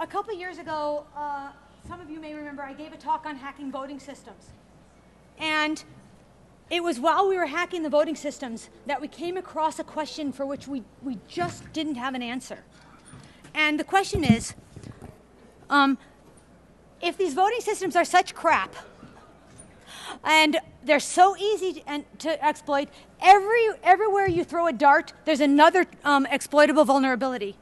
a couple years ago, some of you may remember, I gave a talk on hacking voting systems. And it was while we were hacking the voting systems that we came across a question for which we just didn't have an answer. And the question is, if these voting systems are such crap, and they're so easy to exploit, everywhere you throw a dart, there's another exploitable vulnerability.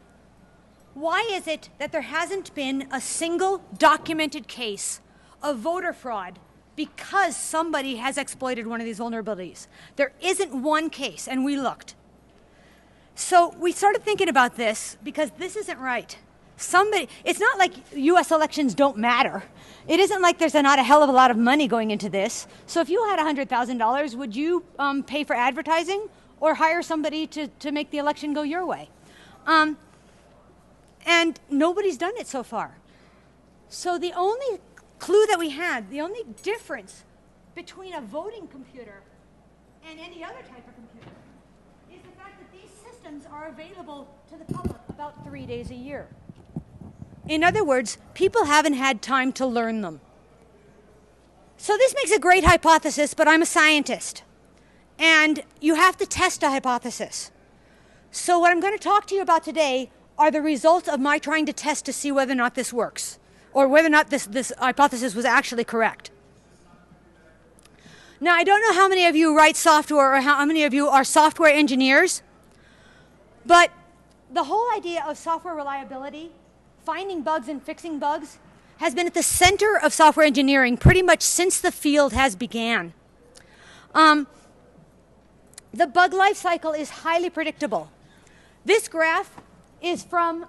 Why is it that there hasn't been a single documented case of voter fraud because somebody has exploited one of these vulnerabilities? There isn't one case, and we looked. So we started thinking about this because this isn't right. It's not like US elections don't matter. It isn't like there's not a hell of a lot of money going into this. So if you had $100,000, would you pay for advertising or hire somebody to make the election go your way? And nobody's done it so far. So the only clue that we had, the only difference between a voting computer and any other type of computer is the fact that these systems are available to the public about 3 days a year. In other words, people haven't had time to learn them. So this makes a great hypothesis, but I'm a scientist. And you have to test a hypothesis. So what I'm going to talk to you about today are the results of my trying to test to see whether or not this works, or whether or not this hypothesis was actually correct. Now, I don't know how many of you write software or how many of you are software engineers, but the whole idea of software reliability, finding bugs and fixing bugs, has been at the center of software engineering pretty much since the field has began. The bug life cycle is highly predictable. This graph is from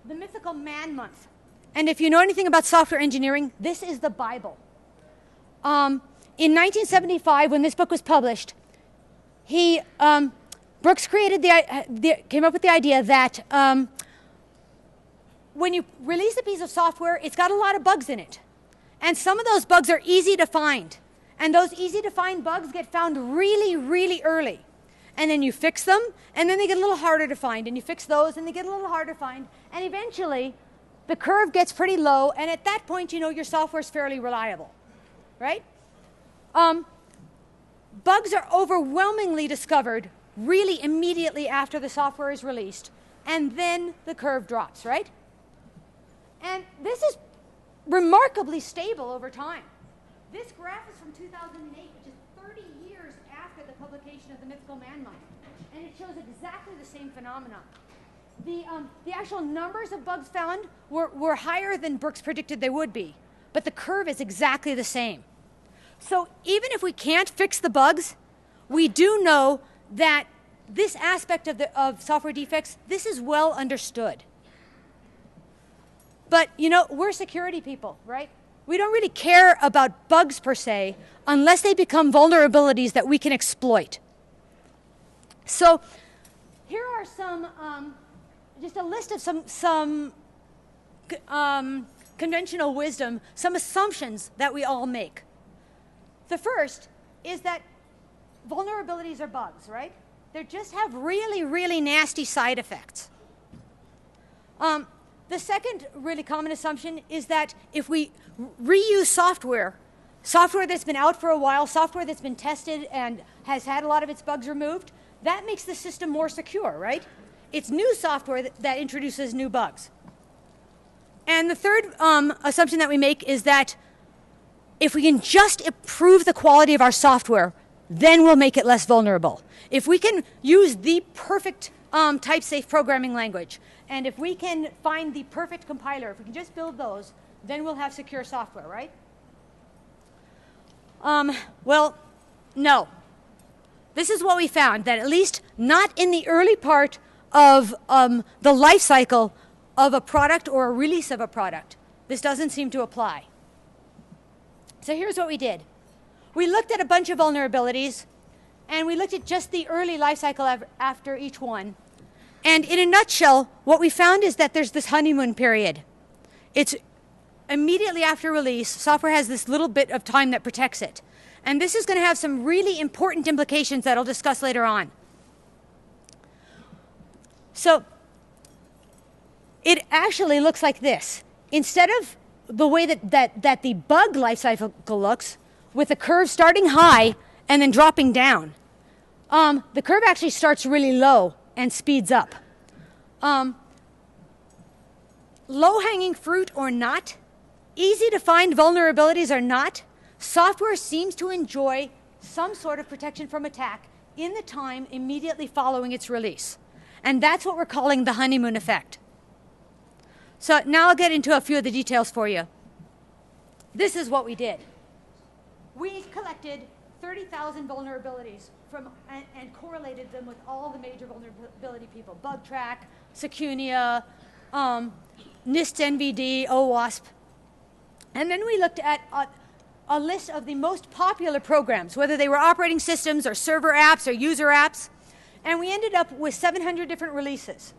the mythical Man Month. And if you know anything about software engineering, this is the Bible. In 1975, when this book was published, Brooks came up with the idea that when you release a piece of software, it's got a lot of bugs in it. And some of those bugs are easy to find. And those easy to find bugs get found really, really early. And then you fix them, and then they get a little harder to find. And you fix those, and they get a little harder to find. And eventually, the curve gets pretty low, and at that point, you know your software is fairly reliable, right? Bugs are overwhelmingly discovered really immediately after the software is released, and then the curve drops, right? And this is remarkably stable over time. This graph is from 2008, which is 30 years after the publication of the mythical Man Month, and it shows exactly the same phenomenon. The actual numbers of bugs found were higher than Brooks predicted they would be, but the curve is exactly the same. So even if we can't fix the bugs, we do know that this aspect of software defects, this is well understood. But, you know, we're security people, right? We don't really care about bugs per se unless they become vulnerabilities that we can exploit. So here are some, just a list of some conventional wisdom, some assumptions that we all make. The first is that vulnerabilities are bugs, right? They just have really, really nasty side effects. The second really common assumption is that if we reuse software that's been out for a while, software that's been tested and has had a lot of its bugs removed, that makes the system more secure, right? It's new software that introduces new bugs. And the third assumption that we make is that if we can just improve the quality of our software, then we'll make it less vulnerable. If we can use the perfect type-safe programming language, and if we can find the perfect compiler, if we can just build those, then we'll have secure software, right? Well, no. This is what we found, that at least not in the early part of the life cycle of a product or a release of a product. This doesn't seem to apply. So here's what we did. We looked at a bunch of vulnerabilities, and we looked at just the early life cycle after each one. And in a nutshell, what we found is that there's this honeymoon period. It's immediately after release, software has this little bit of time that protects it. And this is going to have some really important implications that I'll discuss later on. So it actually looks like this. Instead of the way that the bug life cycle looks, with the curve starting high and then dropping down, the curve actually starts really low and speeds up. Low-hanging fruit or not, easy to find vulnerabilities or not, software seems to enjoy some sort of protection from attack in the time immediately following its release. And that's what we're calling the honeymoon effect. So now I'll get into a few of the details for you. This is what we did. We collected 30,000 vulnerabilities and correlated them with all the major vulnerability people: BugTrack, Secunia, NIST NVD, OWASP. And then we looked at a list of the most popular programs, whether they were operating systems or server apps or user apps, and we ended up with 700 different releases.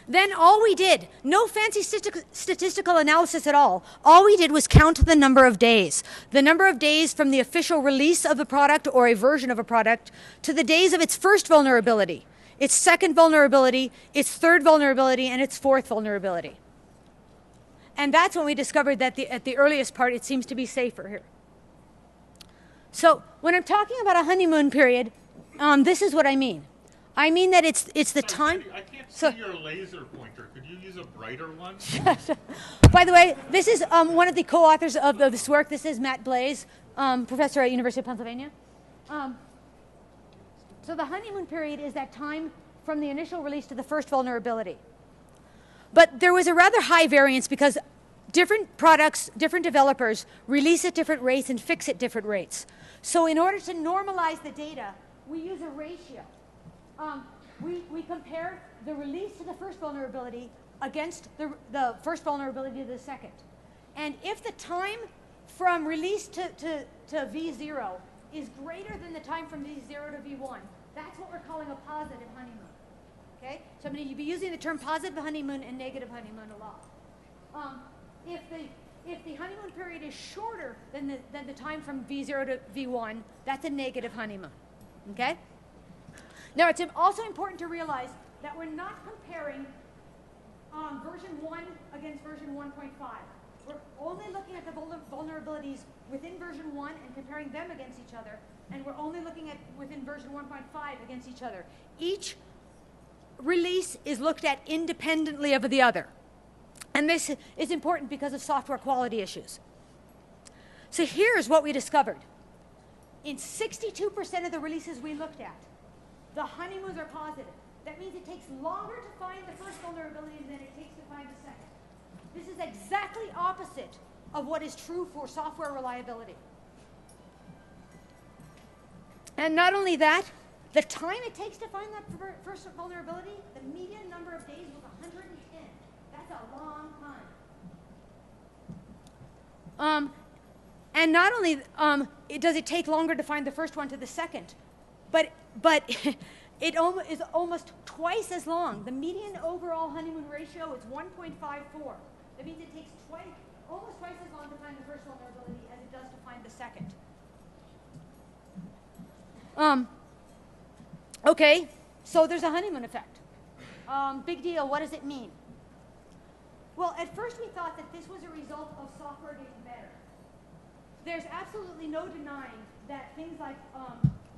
Then all we did, no fancy statistical analysis at all. All we did was count the number of days. The number of days from the official release of a product or a version of a product to the days of its first vulnerability, its second vulnerability, its third vulnerability, and its fourth vulnerability. And that's when we discovered that at the earliest part, it seems to be safer here. So when I'm talking about a honeymoon period, this is what I mean. I mean that it's the time. I can't see your laser pointer. Could you use a brighter one? By the way, this is one of the co-authors of this work. This is Matt Blaze, professor at University of Pennsylvania. So the honeymoon period is that time from the initial release to the first vulnerability. But there was a rather high variance because different products, different developers release at different rates and fix at different rates. So in order to normalize the data, we use a ratio. We compare the release to the first vulnerability against the first vulnerability to the second. And if the time from release to V0 is greater than the time from V0 to V1, that's what we're calling a positive honeymoon. Okay? So I'm going to be using the term positive honeymoon and negative honeymoon a lot. If the honeymoon period is shorter than the time from V0 to V1, that's a negative honeymoon. Okay? Now, it's also important to realize that we're not comparing version 1 against version 1.5. We're only looking at the vulnerabilities within version 1 and comparing them against each other, and we're only looking at within version 1.5 against each other. Each release is looked at independently of the other. And this is important because of software quality issues. So here's what we discovered. In 62% of the releases we looked at, the honeymoons are positive. That means it takes longer to find the first vulnerability than it takes to find the second. This is exactly opposite of what is true for software reliability. And not only that, the time it takes to find that first vulnerability, the median number of days was 110. That's a long time. And not only does it take longer to find the first one to the second, but it is almost twice as long. The median overall honeymoon ratio is 1.54. That means it takes almost twice as long to find the first vulnerability as it does to find the second. Okay, so there's a honeymoon effect. Big deal, what does it mean? Well, at first we thought that this was a result of software getting better. There's absolutely no denying that things like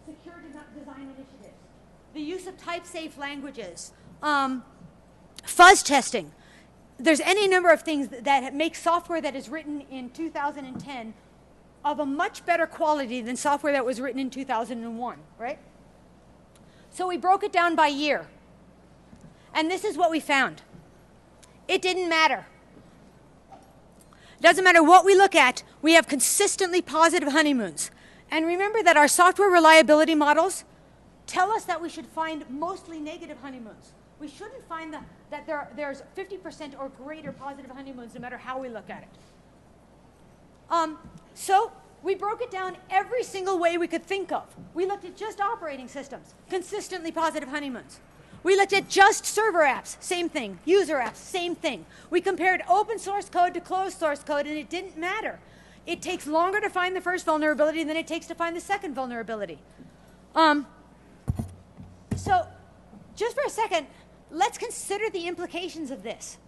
secure design initiatives, the use of type-safe languages, fuzz testing, there's any number of things that make software that is written in 2010 of a much better quality than software that was written in 2001, right? So we broke it down by year. And this is what we found. It didn't matter. Doesn't matter what we look at, we have consistently positive honeymoons. And remember that our software reliability models tell us that we should find mostly negative honeymoons. We shouldn't find that there's 50% or greater positive honeymoons no matter how we look at it. So we broke it down every single way we could think of. We looked at just operating systems, consistently positive honeymoons. We looked at just server apps, same thing. User apps, same thing. We compared open source code to closed source code, and it didn't matter. It takes longer to find the first vulnerability than it takes to find the second vulnerability. So just for a second, let's consider the implications of this.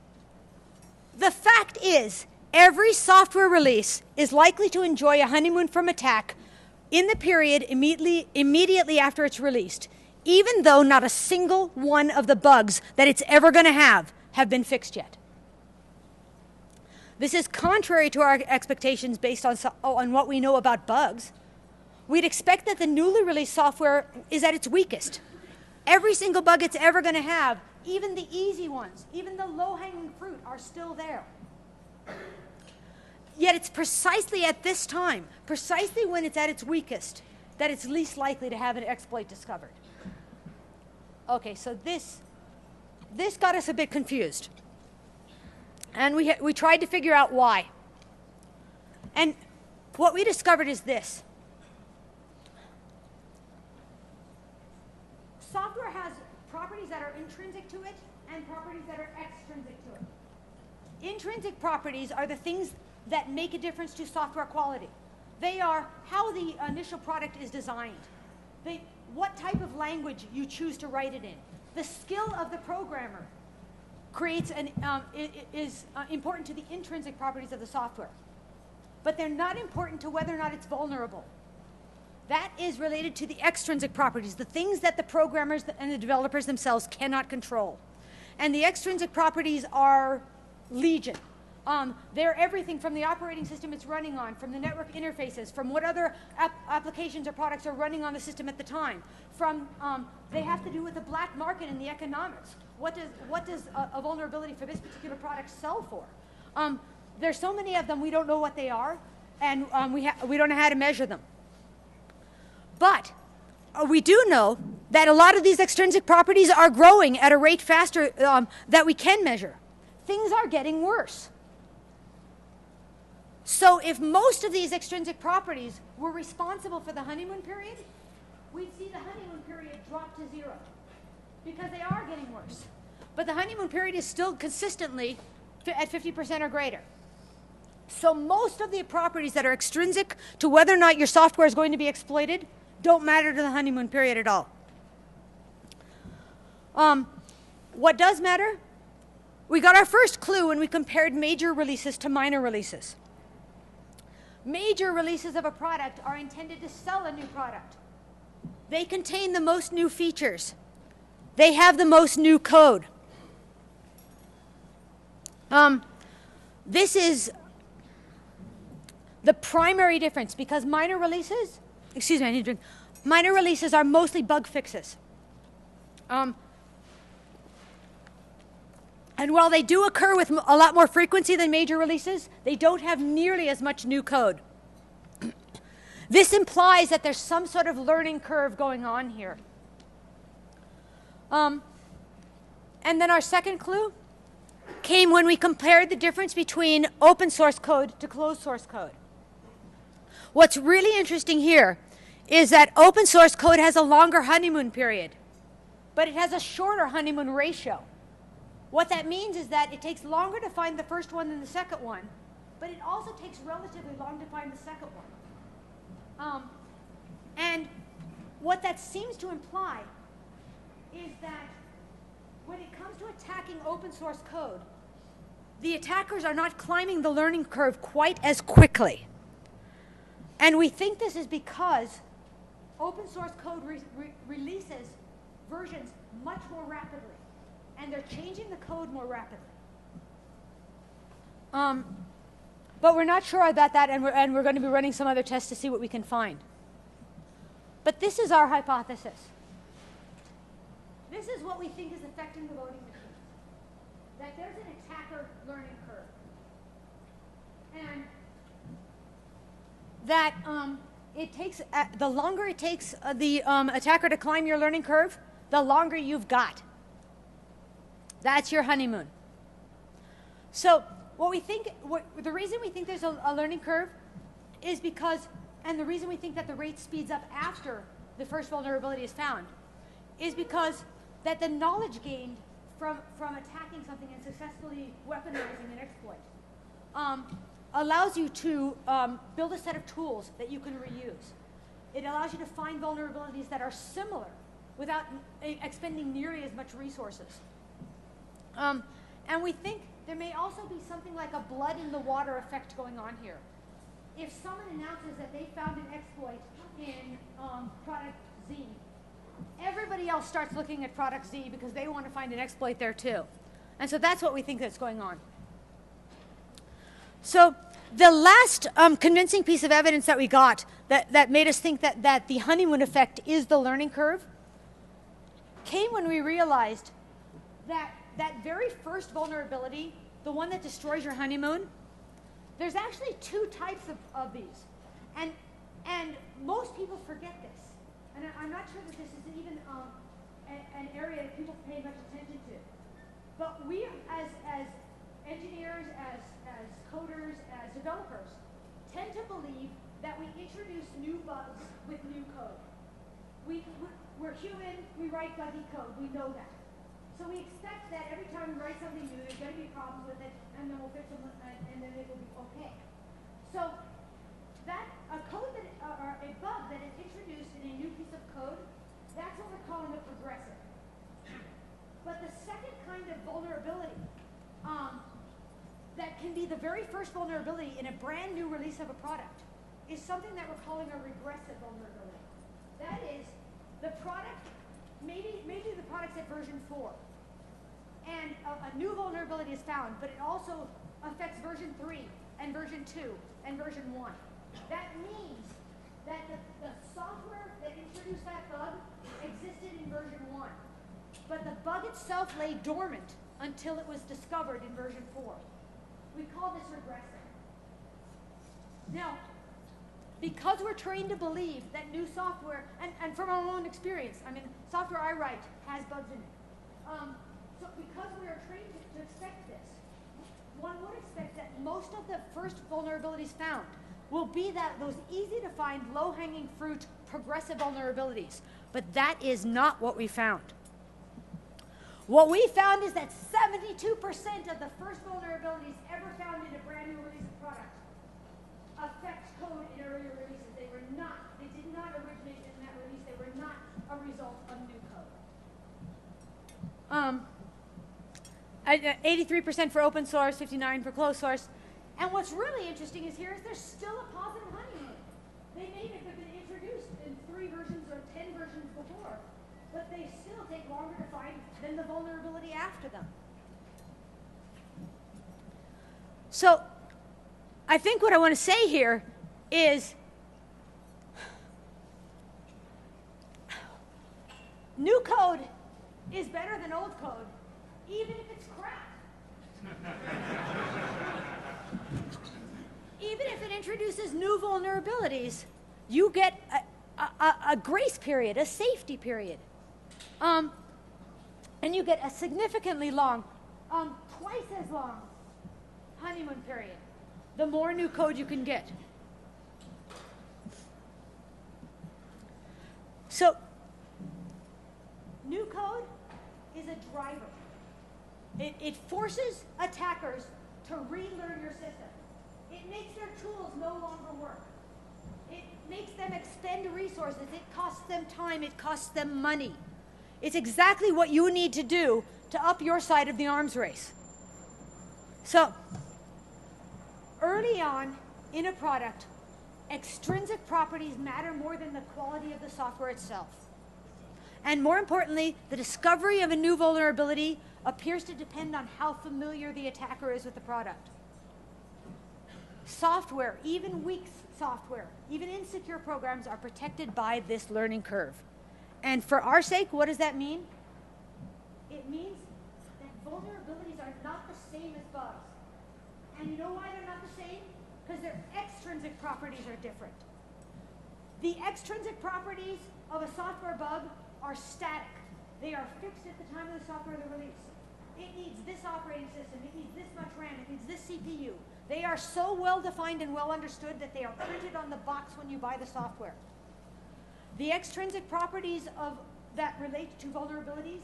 The fact is, every software release is likely to enjoy a honeymoon from attack in the period immediately after it's released, even though not a single one of the bugs that it's ever going to have been fixed yet. This is contrary to our expectations based on what we know about bugs. We'd expect that the newly released software is at its weakest. Every single bug it's ever going to have, even the easy ones, even the low-hanging fruit, are still there. Yet it's precisely at this time, precisely when it's at its weakest, that it's least likely to have an exploit discovered. Okay, so this got us a bit confused. And we tried to figure out why. And what we discovered is this. Software has properties that are intrinsic to it and properties that are extrinsic to it. Intrinsic properties are the things that make a difference to software quality. They are how the initial product is designed, what type of language you choose to write it in. The skill of the programmer is important to the intrinsic properties of the software. But they're not important to whether or not it's vulnerable. That is related to the extrinsic properties, the things that the programmers and the developers themselves cannot control. And the extrinsic properties are legion. They're everything from the operating system it's running on, from the network interfaces, from what other applications or products are running on the system at the time. They have to do with the black market and the economics. What does a vulnerability for this particular product sell for? There's so many of them we don't know what they are, and we don't know how to measure them. But we do know that a lot of these extrinsic properties are growing at a rate faster that we can measure. Things are getting worse. So if most of these extrinsic properties were responsible for the honeymoon period, we'd see the honeymoon period drop to 0 because they are getting worse. But the honeymoon period is still consistently at 50% or greater. So most of the properties that are extrinsic to whether or not your software is going to be exploited don't matter to the honeymoon period at all. What does matter? We got our first clue when we compared major releases to minor releases. Major releases of a product are intended to sell a new product. They contain the most new features. They have the most new code. This is the primary difference because minor releases, excuse me, I need to drink. Minor releases are mostly bug fixes. And while they do occur with a lot more frequency than major releases, they don't have nearly as much new code. This implies that there's some sort of learning curve going on here. And then our second clue came when we compared the difference between open source code to closed source code. What's really interesting here is that open source code has a longer honeymoon period, but it has a shorter honeymoon ratio. What that means is that it takes longer to find the first one than the second one, but it also takes relatively long to find the second one. And what that seems to imply is that when it comes to attacking open source code, the attackers are not climbing the learning curve quite as quickly. And we think this is because open source code releases versions much more rapidly. And they're changing the code more rapidly. But we're not sure about that, and we're going to be running some other tests to see what we can find. But this is our hypothesis. This is what we think is affecting the voting machines. That there's an attacker learning curve. And that it takes, the longer it takes the attacker to climb your learning curve, the longer you've got. That's your honeymoon. So the reason we think there's a learning curve is because, and the reason we think that the rate speeds up after the first vulnerability is found, is because that the knowledge gained from attacking something and successfully weaponizing an exploit allows you to build a set of tools that you can reuse. It allows you to find vulnerabilities that are similar without expending nearly as much resources. And we think there may also be something like a blood in the water effect going on here. If someone announces that they found an exploit in product Z, everybody else starts looking at product Z because they want to find an exploit there too. And so that's what we think that's going on. So the last convincing piece of evidence that we got that made us think that the honeymoon effect is the learning curve came when we realized that that very first vulnerability, the one that destroys your honeymoon, there's actually two types of these. And most people forget this. And I'm not sure that this is even an area that people pay much attention to. But we, as engineers, as coders, as developers, tend to believe that we introduce new bugs with new code. We're human, we write buggy code, we know that. So we expect that every time we write something new, there's going to be problems with it, and then we'll fix them, and then it will be okay. So that a code that, or a bug that is introduced in a new piece of code, that's what we're calling a progressive. But the second kind of vulnerability, that can be the very first vulnerability in a brand new release of a product, is something that we're calling a regressive vulnerability. That is, the product, maybe the product's at version 4, and a new vulnerability is found, but it also affects version 3, and version 2, and version 1. That means that the software that introduced that bug existed in version 1, but the bug itself lay dormant until it was discovered in version 4. We call this regressive. Now, because we're trained to believe that new software, and from our own experience, I mean, software I write has bugs in it. So because we are trained to expect this, one would expect that most of the first vulnerabilities found will be those easy to find, low-hanging fruit, progressive vulnerabilities. But that is not what we found. What we found is that 72% of the first vulnerabilities ever found in a brand new release of product affect code in earlier releases. They did not originate in that release. They were not a result of new code. 83% for open source, 59% for closed source. And what's really interesting is there's still a positive honeymoon. They may have been introduced in 3 versions or 10 versions before, but they still take longer to find than the vulnerability after them. So I think what I want to say here is new code is better than old code, even if it's crap. Even if it introduces new vulnerabilities, you get a grace period, a safety period. And you get a significantly long, twice as long honeymoon period, the more new code you can get. So, new code is a driver. It forces attackers to relearn your system. It makes their tools no longer work. It makes them expend resources. It costs them time. It costs them money. It's exactly what you need to do to up your side of the arms race. So, early on in a product, extrinsic properties matter more than the quality of the software itself. And more importantly, the discovery of a new vulnerability appears to depend on how familiar the attacker is with the product. Software, even weak software, even insecure programs are protected by this learning curve. And for our sake, what does that mean? It means that vulnerabilities are not the same as bugs. And you know why they're not the same? Because their extrinsic properties are different. The extrinsic properties of a software bug are static. They are fixed at the time of the software release. It needs this operating system, it needs this much RAM, it needs this CPU. They are so well defined and well understood that they are printed on the box when you buy the software. The extrinsic properties that relate to vulnerabilities,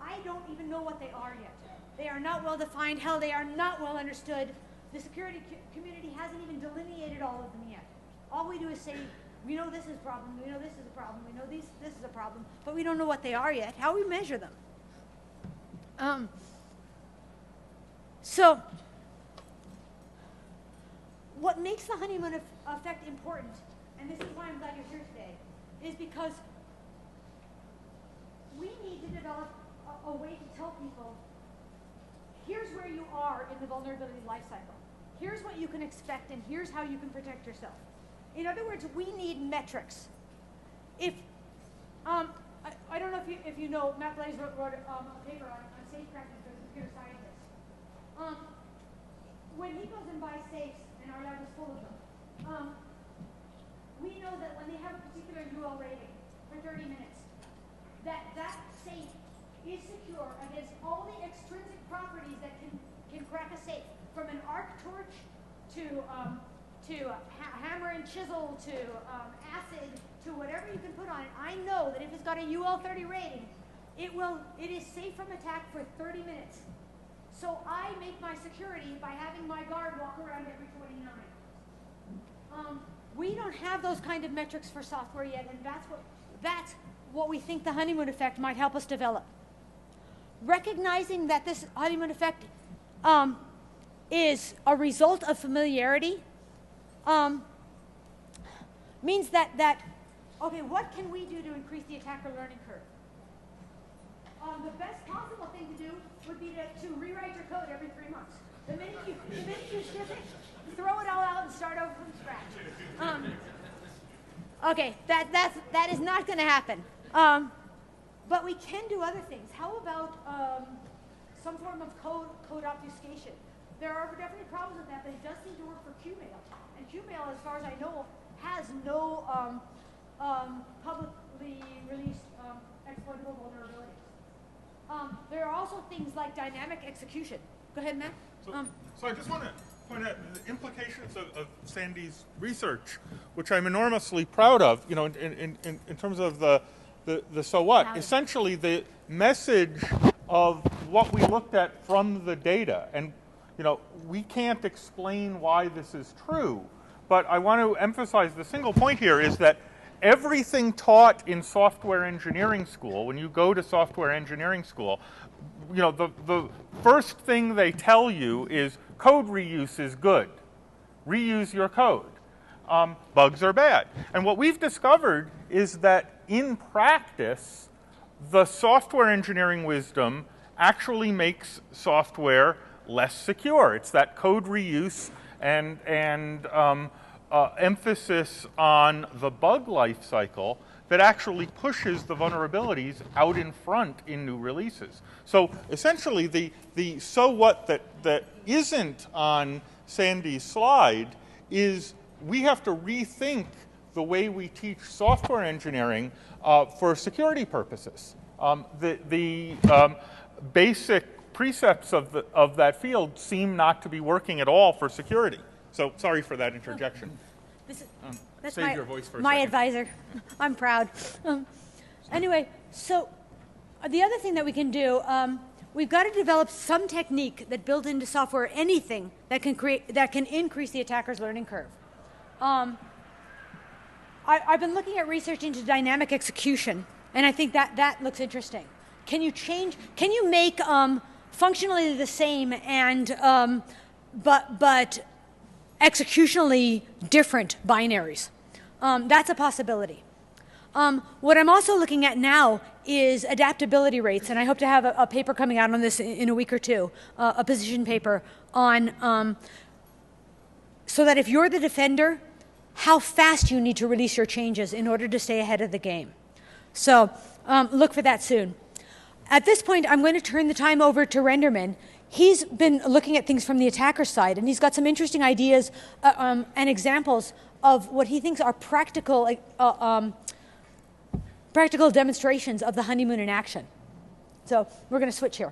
I don't even know what they are yet. They are not well defined. Hell, they are not well understood. The security community hasn't even delineated all of them yet. All we do is say, we know this is a problem, we know this is a problem, we know this is a problem, but we don't know what they are yet. How do we measure them? So what makes the honeymoon effect important, and this is why I'm glad you're here today, is because we need to develop a way to tell people, here's where you are in the vulnerability life cycle. Here's what you can expect, and here's how you can protect yourself. In other words, we need metrics. If I don't know if you know, Matt Blaze wrote a paper on safecracking for the computer scientists. When he goes and buys safes, and our lab is full of them, we know that when they have a particular UL rating for 30 minutes, that safe is secure against all the extrinsic properties that can crack a safe, from an arc torch to hammer and chisel to acid to whatever you can put on it. I know that if it's got a UL 30 rating, it is safe from attack for 30 minutes. So I make my security by having my guard walk around every 29. We don't have those kind of metrics for software yet, and that's what we think the honeymoon effect might help us develop. Recognizing that this honeymoon effect is a result of familiarity means that okay, what can we do to increase the attacker learning curve? The best possible thing to do would be to rewrite your code every 3 months. The minute you ship it, throw it all out and start over from scratch. Okay, that is not going to happen. But we can do other things. How about some form of code obfuscation? There are definitely problems with that, but it does seem to work for QMail. And QMail, as far as I know, has no publicly released exploitable vulnerabilities. There are also things like dynamic execution. Go ahead, Matt. So I just want to point out the implications of Sandy's research, which I'm enormously proud of, you know, in terms of the so what. Howdy. Essentially, the message of what we looked at from the data. And, you know, we can't explain why this is true, but I want to emphasize the single point here is that everything taught in software engineering school, when you go to software engineering school, you know, the first thing they tell you is code reuse is good. Reuse your code. Bugs are bad. And what we've discovered is that in practice, the software engineering wisdom actually makes software less secure. It's that code reuse and emphasis on the bug life cycle that actually pushes the vulnerabilities out in front in new releases. So essentially, the so what that isn't on Sandy's slide is we have to rethink the way we teach software engineering for security purposes. The basic precepts of that field seem not to be working at all for security. So sorry for that interjection. That's Save your voice for a my second. advisor. I'm proud. Anyway, so the other thing that we can do, we've got to develop some technique that builds into software anything that can increase the attacker's learning curve. I've been looking at research into dynamic execution, and I think that looks interesting. Can you make functionally the same and but executionally different binaries? That's a possibility. What I'm also looking at now is adaptability rates, and I hope to have a paper coming out on this in a week or two, a position paper on so that if you're the defender, how fast you need to release your changes in order to stay ahead of the game. So look for that soon. At this point, I'm going to turn the time over to RenderMan. He's been looking at things from the attacker side, and he's got some interesting ideas and examples of what he thinks are practical demonstrations of the honeymoon in action. So we're going to switch here.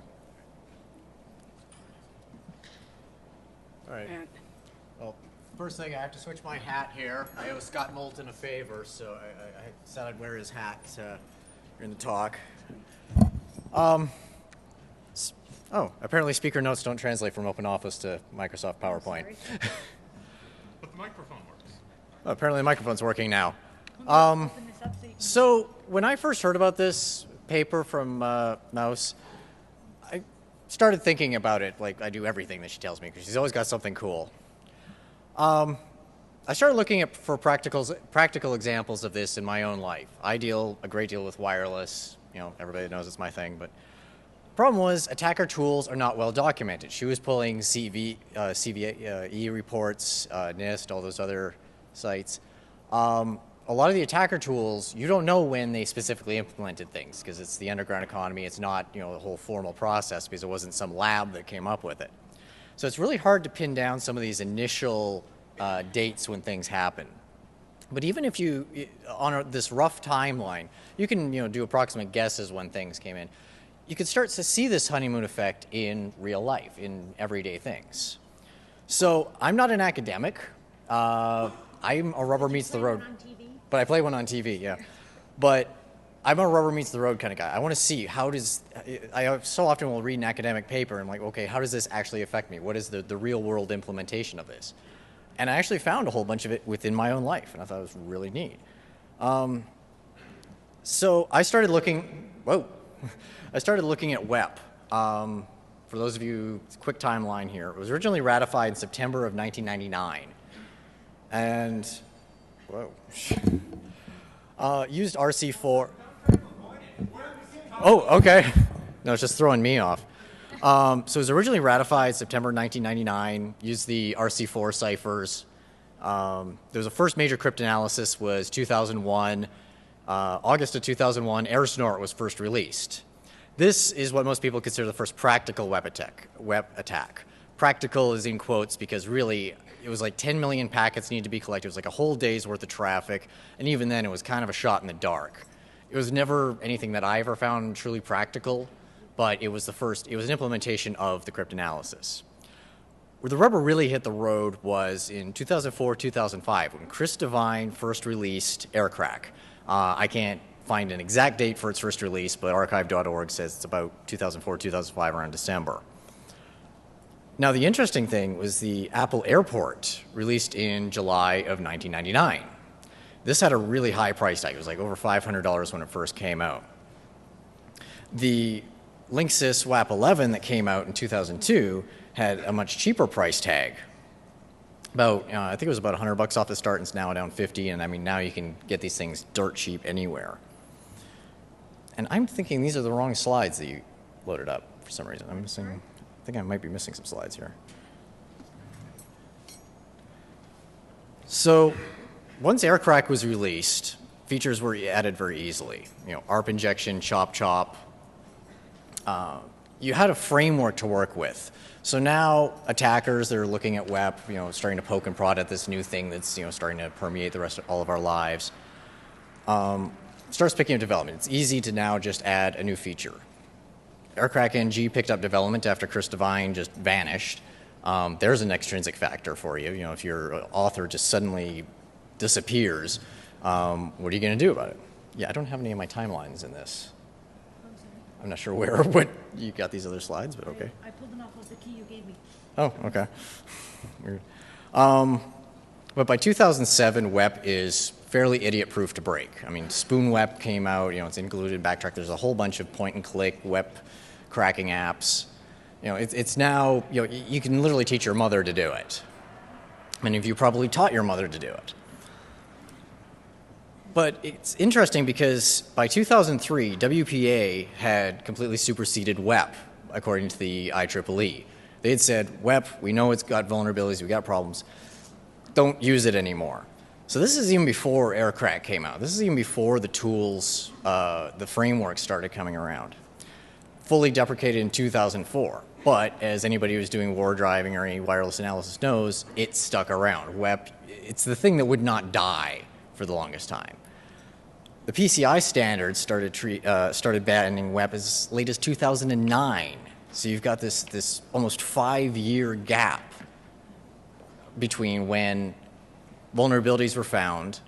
All right. Well, first thing, I have to switch my hat here. I owe Scott Moulton a favor, so I said I'd wear his hat during the talk. Oh, apparently speaker notes don't translate from OpenOffice to Microsoft PowerPoint. But the microphone works. Well, apparently the microphone's working now. So when I first heard about this paper from Mouse, I started thinking about it like I do everything that she tells me, because she's always got something cool. I started looking for practical examples of this in my own life. I deal a great deal with wireless. You know, everybody knows it's my thing, but the problem was attacker tools are not well documented. She was pulling CVE reports, NIST, all those other sites. A lot of the attacker tools, you don't know when they specifically implemented things, because it's the underground economy. It's not, you know, the whole formal process, because it wasn't some lab that came up with it. So it's really hard to pin down some of these initial dates when things happen. But even if you, on this rough timeline, you can, you know, do approximate guesses when things came in. You could start to see this honeymoon effect in real life, in everyday things. So I'm not an academic. I'm a rubber meets the road. But I play one on TV, yeah. But I'm a rubber meets the road kind of guy. I want to see how does, I so often will read an academic paper and I'm like, okay, how does this actually affect me? What is the real world implementation of this? And I actually found a whole bunch of it within my own life, and I thought it was really neat. So I started looking, I started looking at WEP. For those of you, quick timeline here. It was originally ratified in September of 1999. And, used RC4. Oh, okay. No, it's just throwing me off. So it was originally ratified September 1999, used the RC4 ciphers. There was a first major cryptanalysis was 2001. August of 2001, AirSnort was first released. This is what most people consider the first practical web attack. Practical is in quotes because really it was like 10 million packets needed to be collected. It was like a whole day's worth of traffic, and even then it was kind of a shot in the dark. It was never anything that I ever found truly practical, but it was it was an implementation of the cryptanalysis. Where the rubber really hit the road was in 2004, 2005, when Chris Devine first released Aircrack. I can't find an exact date for its first release, but archive.org says it's about 2004, 2005, around December. Now, the interesting thing was the Apple Airport, released in July of 1999. This had a really high price tag. It was like over $500 when it first came out. The Linksys WAP 11 that came out in 2002 had a much cheaper price tag. About, I think it was about $100 off the start, and it's now down 50, and I mean, now you can get these things dirt cheap anywhere. And I'm thinking these are the wrong slides that you loaded up for some reason. I think I might be missing some slides here. So once Aircrack was released, features were added very easily. You know, ARP injection, chop. You had a framework to work with. So now attackers that are looking at WEP, you know, starting to poke and prod at this new thing that's, you know, starting to permeate the rest of all of our lives, starts picking up development. It's easy to now just add a new feature. Aircrack NG picked up development after Chris Devine just vanished. There's an extrinsic factor for you. You know, if your author just suddenly disappears, what are you going to do about it? Yeah, I don't have any of my timelines in this. I'm not sure what you got these other slides, but okay. I pulled them off of the key you gave me. Oh, okay. Weird. But by 2007, WEP is fairly idiot-proof to break. I mean, Spoon WEP came out. You know, it's included in Backtrack. There's a whole bunch of point-and-click WEP cracking apps. You know, it's now, you know, you can literally teach your mother to do it. Many of you probably taught your mother to do it. But it's interesting because by 2003, WPA had completely superseded WEP, according to the IEEE. They had said, WEP, we know it's got vulnerabilities, we got problems, don't use it anymore. So this is even before Aircrack came out. This is even before the tools, the framework started coming around. Fully deprecated in 2004. But as anybody who's doing war driving or any wireless analysis knows, it stuck around. WEP, it's the thing that would not die for the longest time. The PCI standards started banning WEP as late as 2009. So you've got this almost 5-year gap between when vulnerabilities were found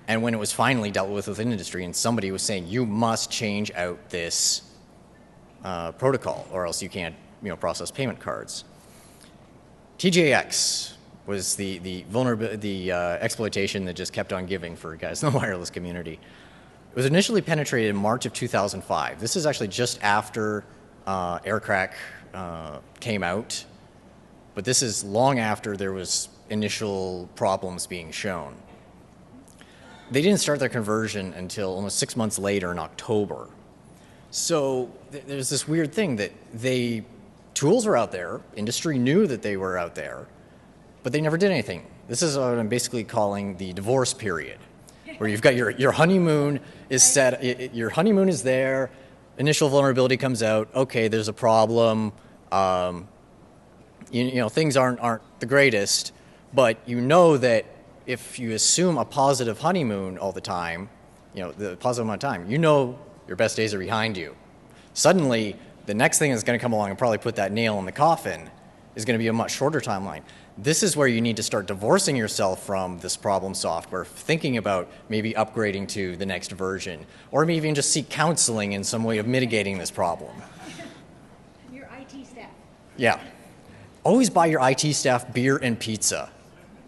and when it was finally dealt with within industry, and somebody was saying, you must change out this protocol or else you can't, you know, process payment cards. TJX was the exploitation that just kept on giving for guys in the wireless community. It was initially penetrated in March of 2005. This is actually just after Aircrack came out, but this is long after there was initial problems being shown. They didn't start their conversion until almost 6 months later in October. So there's this weird thing that tools were out there, industry knew that they were out there, but they never did anything. This is what I'm basically calling the divorce period, where you've got your honeymoon is set, your honeymoon is there, initial vulnerability comes out, okay, there's a problem, you know, things aren't the greatest, but you know that if you assume a positive honeymoon all the time, you know, the positive amount of time, you know your best days are behind you. Suddenly, the next thing that's going to come along and probably put that nail in the coffin is going to be a much shorter timeline. This is where you need to start divorcing yourself from this problem software, thinking about maybe upgrading to the next version, or maybe even just seek counseling in some way of mitigating this problem. Your IT staff. Yeah. Always buy your IT staff beer and pizza.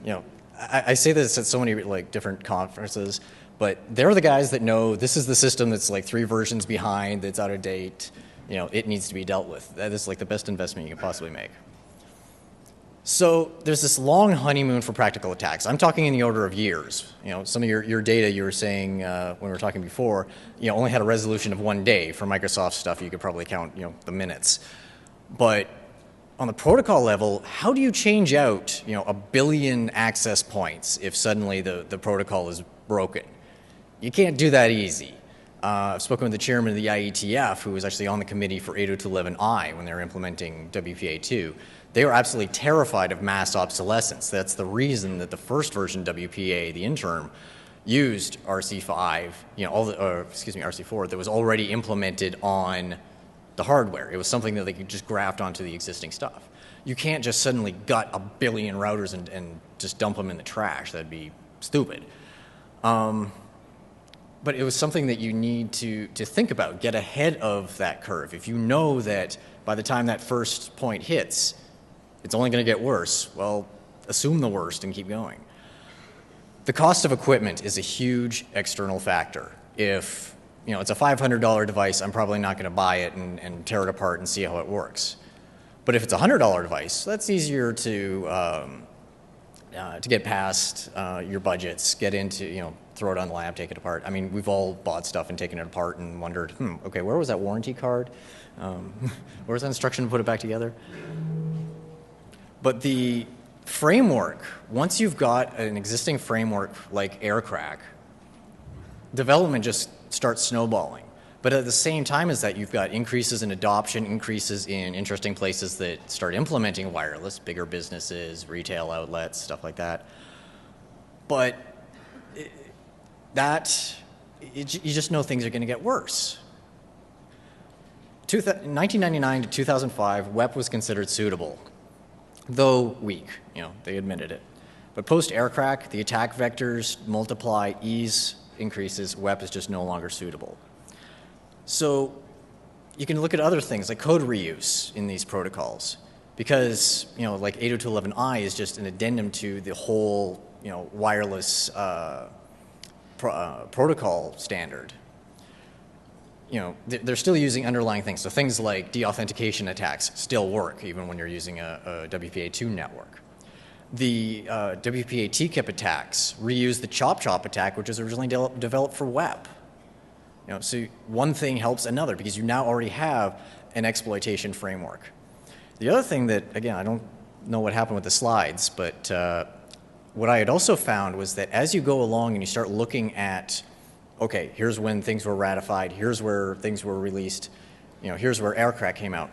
You know, I say this at so many like different conferences, but they're the guys that know this is the system that's like 3 versions behind, that's out of date. You know, it needs to be dealt with. That is like the best investment you can possibly make. So there's this long honeymoon for practical attacks. I'm talking in the order of years. You know, some of your data you were saying when we were talking before, you know, only had a resolution of 1 day. For Microsoft stuff, you could probably count, you know, the minutes. But on the protocol level, how do you change out, you know, 1 billion access points if suddenly the protocol is broken? You can't do that easy. I've spoken with the chairman of the IETF, who was actually on the committee for 802.11i when they were implementing WPA2. They were absolutely terrified of mass obsolescence. That's the reason that the first version WPA, the interim, used RC5, you know, RC4 that was already implemented on the hardware. It was something that they could just graft onto the existing stuff. You can't just suddenly gut 1 billion routers and just dump them in the trash. That'd be stupid. But it was something that you need to think about, get ahead of that curve. If you know that by the time that first point hits, it's only going to get worse, well, assume the worst and keep going. The cost of equipment is a huge external factor. If, you know, it's a $500 device, I'm probably not going to buy it and tear it apart and see how it works. But if it's a $100 device, that's easier to get past your budgets, get into, you know, throw it on the lab, take it apart. I mean, we've all bought stuff and taken it apart and wondered, okay, where was that warranty card? Where was that instruction to put it back together? But the framework, once you've got an existing framework like AirCrack, development just starts snowballing. But at the same time as that, you've got increases in adoption, increases in interesting places that start implementing wireless, bigger businesses, retail outlets, stuff like that. But you just know things are going to get worse. 1999 to 2005, WEP was considered suitable, though weak. You know, they admitted it. But post-AirCrack, the attack vectors multiply, ease increases, WEP is just no longer suitable. So you can look at other things like code reuse in these protocols, because, you know, like 802.11i is just an addendum to the whole, you know, wireless protocol standard. You know, they're still using underlying things. So things like deauthentication attacks still work even when you're using a WPA2 network. The WPA TKIP attacks reuse the chop attack, which was originally developed for WEP. You know, so one thing helps another because you now already have an exploitation framework. The other thing that, again, I don't know what happened with the slides, but what I had also found was that as you go along and you start looking at, okay, here's when things were ratified, here's where things were released, you know, here's where AirCrack came out.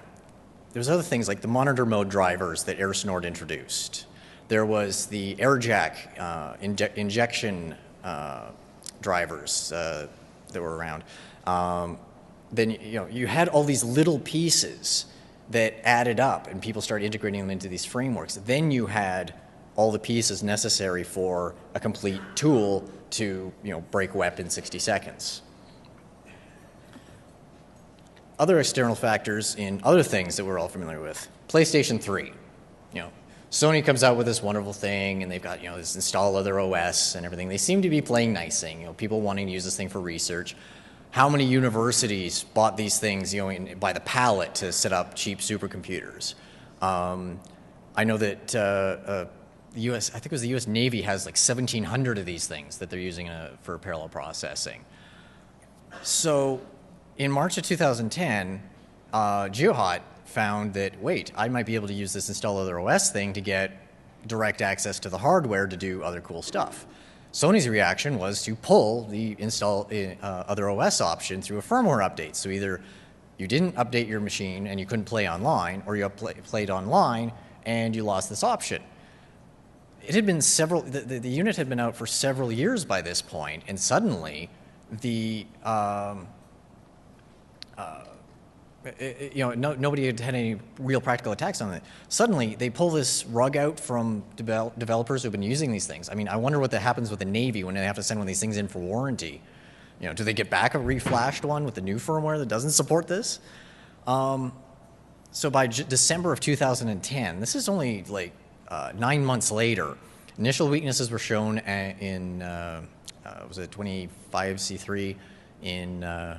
There's other things like the monitor mode drivers that AirSnort introduced. There was the AirJack injection drivers that were around. Then, you know, you had all these little pieces that added up and people started integrating them into these frameworks. Then you had all the pieces necessary for a complete tool to, you know, break WEP in 60 seconds. Other external factors in other things that we're all familiar with. PlayStation 3. You know, Sony comes out with this wonderful thing and they've got, you know, this install other OS and everything. They seem to be playing nice thing, you know, people wanting to use this thing for research. how many universities bought these things, by the pallet to set up cheap supercomputers. I know that the U.S., I think it was the U.S. Navy has like 1,700 of these things that they're using for parallel processing. So in March of 2010, GeoHot found that, wait, I might be able to use this install other OS thing to get direct access to the hardware to do other cool stuff. Sony's reaction was to pull the install other OS option through a firmware update. So either you didn't update your machine and you couldn't play online, or you played online and you lost this option. It had been the unit had been out for several years by this point, and suddenly the nobody had any real practical attacks on it. Suddenly, they pull this rug out from developers who've been using these things. I mean, I wonder what that happens with the Navy when they have to send one of these things in for warranty. Do they get back a reflashed one with the new firmware that doesn't support this? So by December of 2010, this is only like 9 months later, initial weaknesses were shown in, was it 25C3 in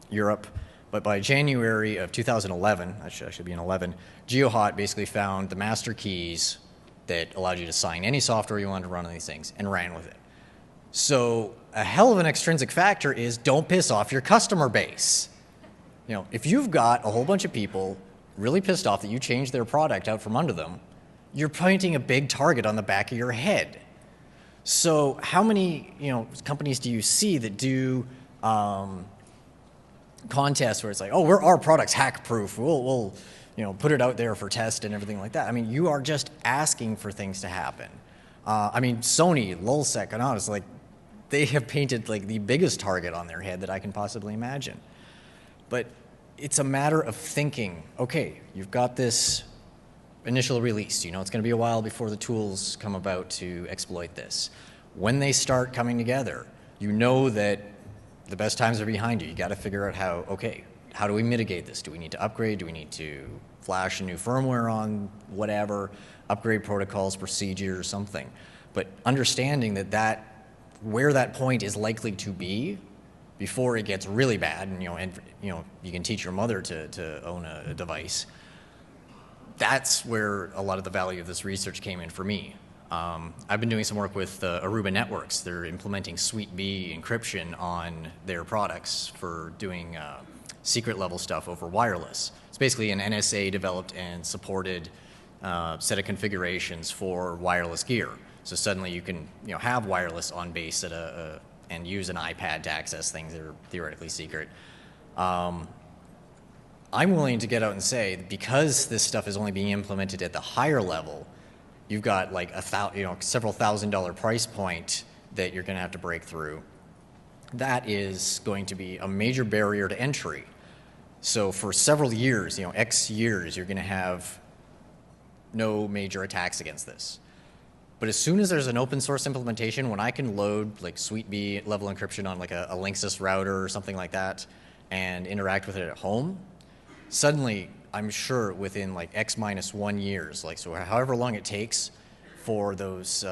Europe. But by January of 2011, I should be in 11, GeoHot basically found the master keys that allowed you to sign any software you wanted to run on these things and ran with it. So a hell of an extrinsic factor is don't piss off your customer base. If you've got a whole bunch of people really pissed off that you changed their product out from under them, you're pointing a big target on the back of your head. So how many companies do you see that do contests where it's like, oh, our product's hack-proof. We'll put it out there for test and everything like that. I mean, you are just asking for things to happen. I mean, Sony, Lulzsec, and others, like, they have painted like the biggest target on their head that I can possibly imagine. But it's a matter of thinking, okay, you've got this initial release. It's going to be a while before the tools come about to exploit this. When they start coming together, you know that the best times are behind you. You got to figure out how do we mitigate this? Do we need to upgrade? Do we need to flash a new firmware on whatever, upgrade protocols, procedures, something? But understanding where that point is likely to be before it gets really bad, and you can teach your mother to own a device. That's where a lot of the value of this research came in for me. I've been doing some work with Aruba Networks. They're implementing Suite B encryption on their products for doing secret level stuff over wireless. It's basically an NSA developed and supported set of configurations for wireless gear. So suddenly you can have wireless on base and use an iPad to access things that are theoretically secret. I'm willing to get out and say, because this stuff is only being implemented at the higher level, you've got like several $1,000 price point that you're going to have to break through. That is going to be a major barrier to entry. So for several years, X years, you're going to have no major attacks against this. But as soon as there's an open source implementation, when I can load like Suite B level encryption on like a Linksys router or something like that and interact with it at home, suddenly I'm sure within like X minus 1 years, like so however long it takes for those,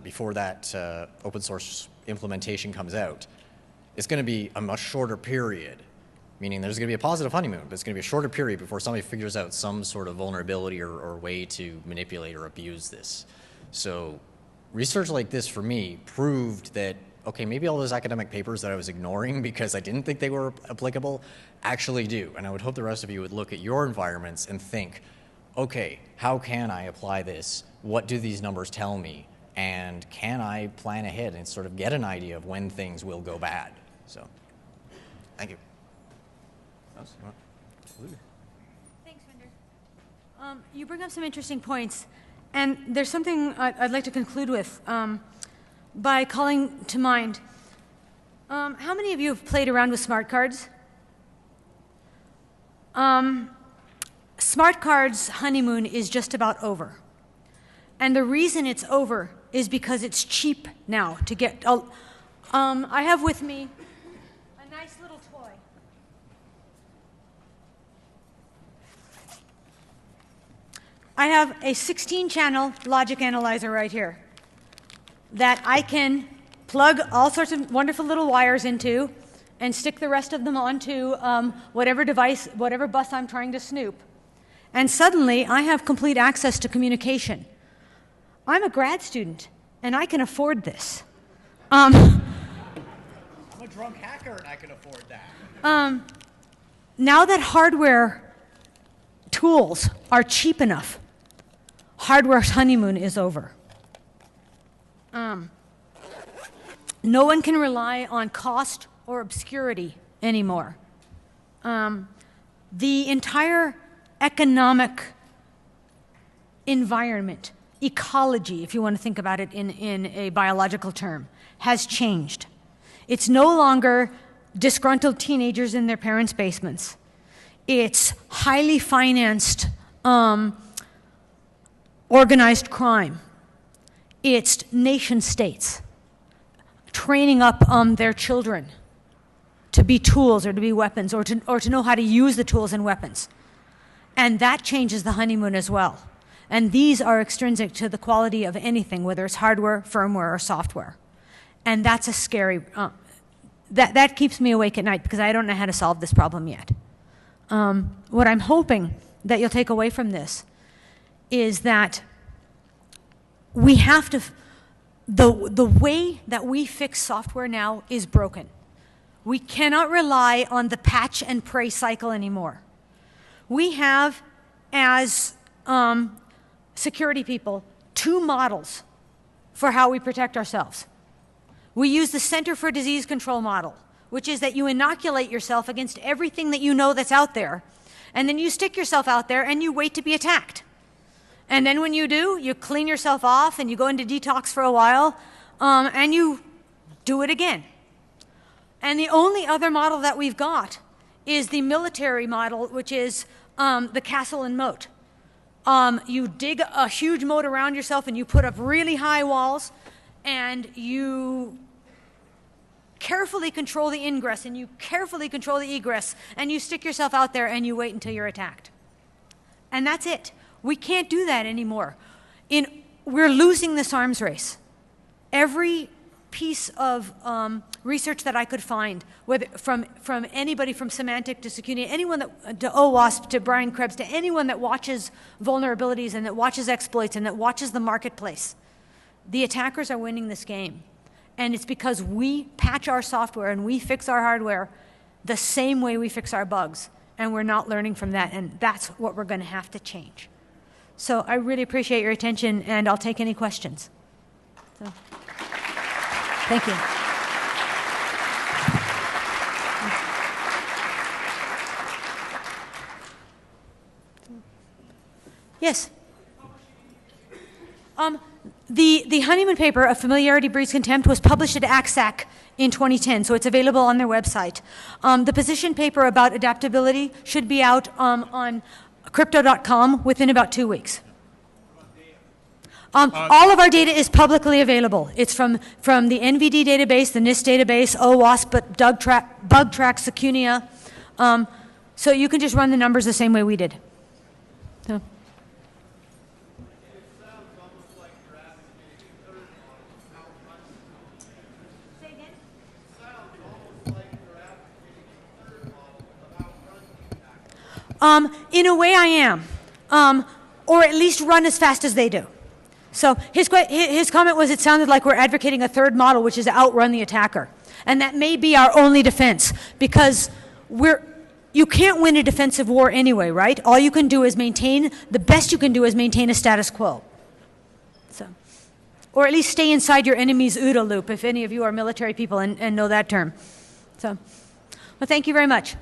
before that open source implementation comes out, it's going to be a much shorter period, meaning there's going to be a positive honeymoon, but it's going to be a shorter period before somebody figures out some sort of vulnerability or way to manipulate or abuse this. So research like this for me proved that, okay, maybe all those academic papers that I was ignoring because I didn't think they were applicable actually do. And I would hope the rest of you would look at your environments and think, okay, how can I apply this? What do these numbers tell me? And can I plan ahead and sort of get an idea of when things will go bad? So, thank you. Absolutely. Thanks, Render. You bring up some interesting points. And there's something I'd like to conclude with by calling to mind. How many of you have played around with smart cards? Smart cards' honeymoon is just about over. And the reason it's over is because it's cheap now to get. I have with me a nice little toy. I have a 16-channel logic analyzer right here that I can plug all sorts of wonderful little wires into and stick the rest of them onto whatever device, whatever bus I'm trying to snoop. And suddenly, I have complete access to communication. I'm a grad student, and I can afford this. I'm a drunk hacker, and I can afford that. Now that hardware tools are cheap enough, hardware's honeymoon is over. No one can rely on cost or obscurity anymore. The entire economic environment, ecology, if you want to think about it in a biological term, has changed. It's no longer disgruntled teenagers in their parents' basements. It's highly financed, organized crime. It's nation states training up their children to be tools or to be weapons or to know how to use the tools and weapons. And that changes the honeymoon as well. And these are extrinsic to the quality of anything, whether it's hardware, firmware, or software. And that's a scary, that keeps me awake at night because I don't know how to solve this problem yet. What I'm hoping that you'll take away from this is that we have to, the way that we fix software now is broken. We cannot rely on the patch and pray cycle anymore. We have, as security people, two models for how we protect ourselves. We use the Center for Disease Control model, which is that you inoculate yourself against everything that you know that's out there, and then you stick yourself out there and you wait to be attacked. And then when you do, you clean yourself off and you go into detox for a while, and you do it again. And the only other model that we've got is the military model, which is the castle and moat. You dig a huge moat around yourself and you put up really high walls, and you carefully control the ingress and you carefully control the egress, and you stick yourself out there and you wait until you're attacked. And that's it. We can't do that anymore. We're losing this arms race. Every piece of research that I could find, whether from anybody from Semantic to Security, anyone that, to OWASP, to Brian Krebs, to anyone that watches vulnerabilities and that watches exploits and that watches the marketplace, the attackers are winning this game. And it's because we patch our software and we fix our hardware the same way we fix our bugs. And we're not learning from that, and that's what we're going to have to change. So I really appreciate your attention, and I'll take any questions. So, thank you. Yes? The honeymoon paper of Familiarity Breeds Contempt was published at ACSAC in 2010, so it's available on their website. The position paper about adaptability should be out on crypto.com within about 2 weeks. All of our data is publicly available. It's from the NVD database, the NIST database, OWASP, but BugTrack, Secunia. So you can just run the numbers the same way we did. So. In a way I am, or at least run as fast as they do. So his comment was, it sounded like we're advocating a third model, which is to outrun the attacker. And that may be our only defense, because you can't win a defensive war anyway, right? All you can do is the best you can do is maintain a status quo. So, or at least stay inside your enemy's OODA loop, if any of you are military people and know that term. So, well, thank you very much.